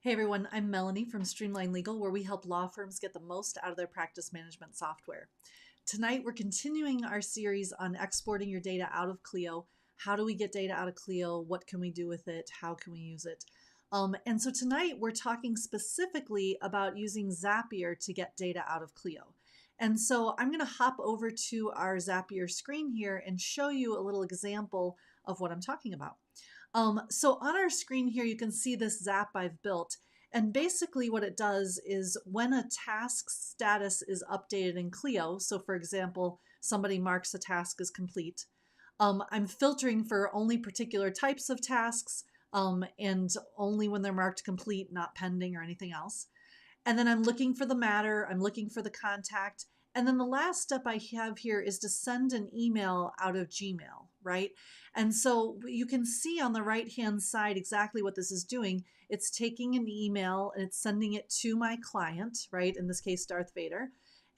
Hey everyone, I'm Melanie from Streamlined Legal, where we help law firms get the most out of their practice management software. Tonight, we're continuing our series on exporting your data out of Clio. How do we get data out of Clio? What can we do with it? How can we use it? And so tonight, we're talking specifically about using Zapier to get data out of Clio. And so I'm going to hop over to our Zapier screen here and show you a little example of what I'm talking about. So on our screen here, you can see this Zap I've built. And basically what it does is when a task status is updated in Clio, so for example, somebody marks a task as complete, I'm filtering for only particular types of tasks and only when they're marked complete, not pending or anything else. And then I'm looking for the matter, I'm looking for the contact. And then the last step I have here is to send an email out of Gmail, right? And so you can see on the right-hand side exactly what this is doing. It's taking an email and it's sending it to my client, right? In this case, Darth Vader.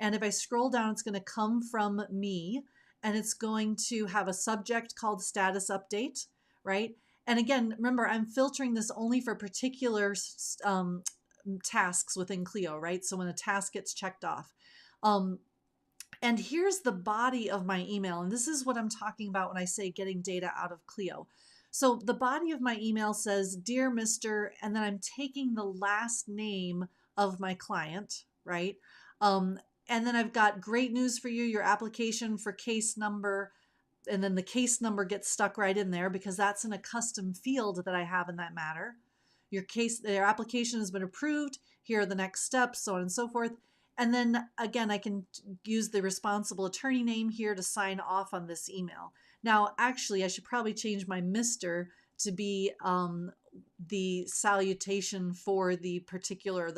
And if I scroll down, it's going to come from me and it's going to have a subject called status update, right? And again, remember, I'm filtering this only for particular tasks within Clio, right? So when a task gets checked off. And here's the body of my email. And this is what I'm talking about when I say getting data out of Clio. So the body of my email says, Dear Mr., and then I'm taking the last name of my client, right? And then I've got great news for you, your application for case number, and then the case number gets stuck right in there because that's in a custom field that I have in that matter. Their application has been approved. Here are the next steps, so on and so forth. And then again, I can use the responsible attorney name here to sign off on this email. Now, actually, I should probably change my Mr. to be the salutation for the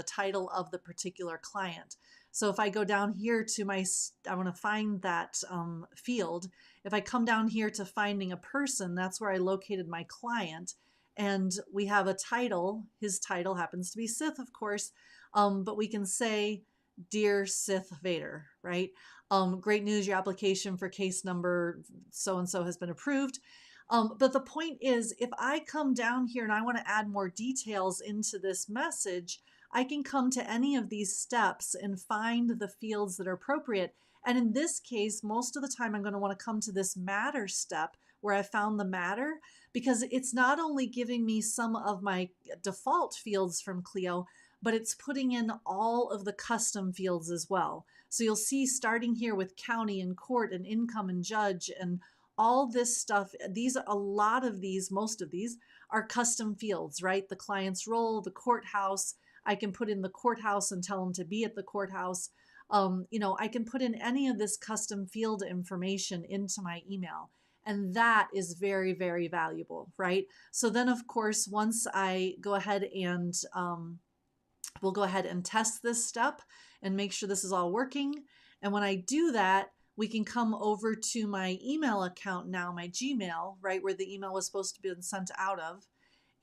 title of the particular client. So if I go down here to I want to find that field. If I come down here to finding a person, that's where I located my client. And we have a title. His title happens to be Sith, of course, but we can say, Dear Sith Vader, right? Great news, your application for case number so-and-so has been approved. But the point is, if I come down here and I want to add more details into this message, I can come to any of these steps and find the fields that are appropriate. And in this case, most of the time I'm going to want to come to this matter step where I found the matter, because it's not only giving me some of my default fields from Clio, but it's putting in all of the custom fields as well. So you'll see starting here with county and court and income and judge and all this stuff. Most of these are custom fields, right? The client's role, the courthouse. I can put in the courthouse and tell them to be at the courthouse. I can put in any of this custom field information into my email. And that is very, very valuable, right? So then, of course, once I go ahead and we'll go ahead and test this step and make sure this is all working. And when I do that, we can come over to my email account now, my Gmail, right, where the email was supposed to be sent out of.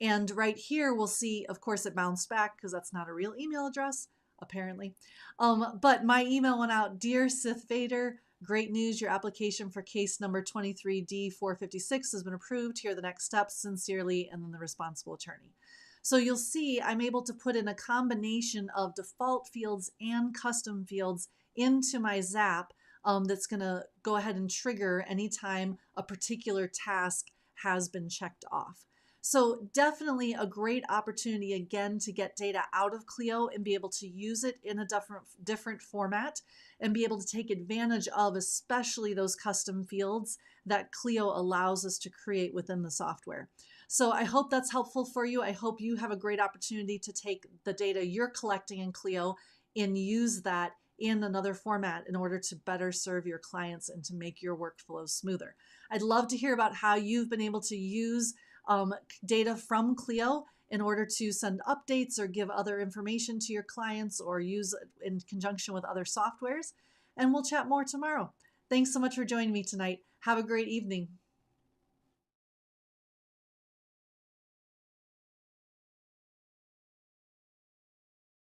And right here, we'll see, of course, it bounced back because that's not a real email address, apparently. But my email went out, Dear Sith Vader, great news, your application for case number 23D456 has been approved. Here are the next steps, sincerely, and then the responsible attorney. So you'll see I'm able to put in a combination of default fields and custom fields into my Zap that's going to go ahead and trigger anytime a particular task has been checked off. So definitely a great opportunity, again, to get data out of Clio and be able to use it in a different format and be able to take advantage of especially those custom fields that Clio allows us to create within the software. So I hope that's helpful for you. I hope you have a great opportunity to take the data you're collecting in Clio and use that in another format in order to better serve your clients and to make your workflow smoother. I'd love to hear about how you've been able to use data from Clio in order to send updates or give other information to your clients or use it in conjunction with other softwares. And we'll chat more tomorrow. Thanks so much for joining me tonight. Have a great evening.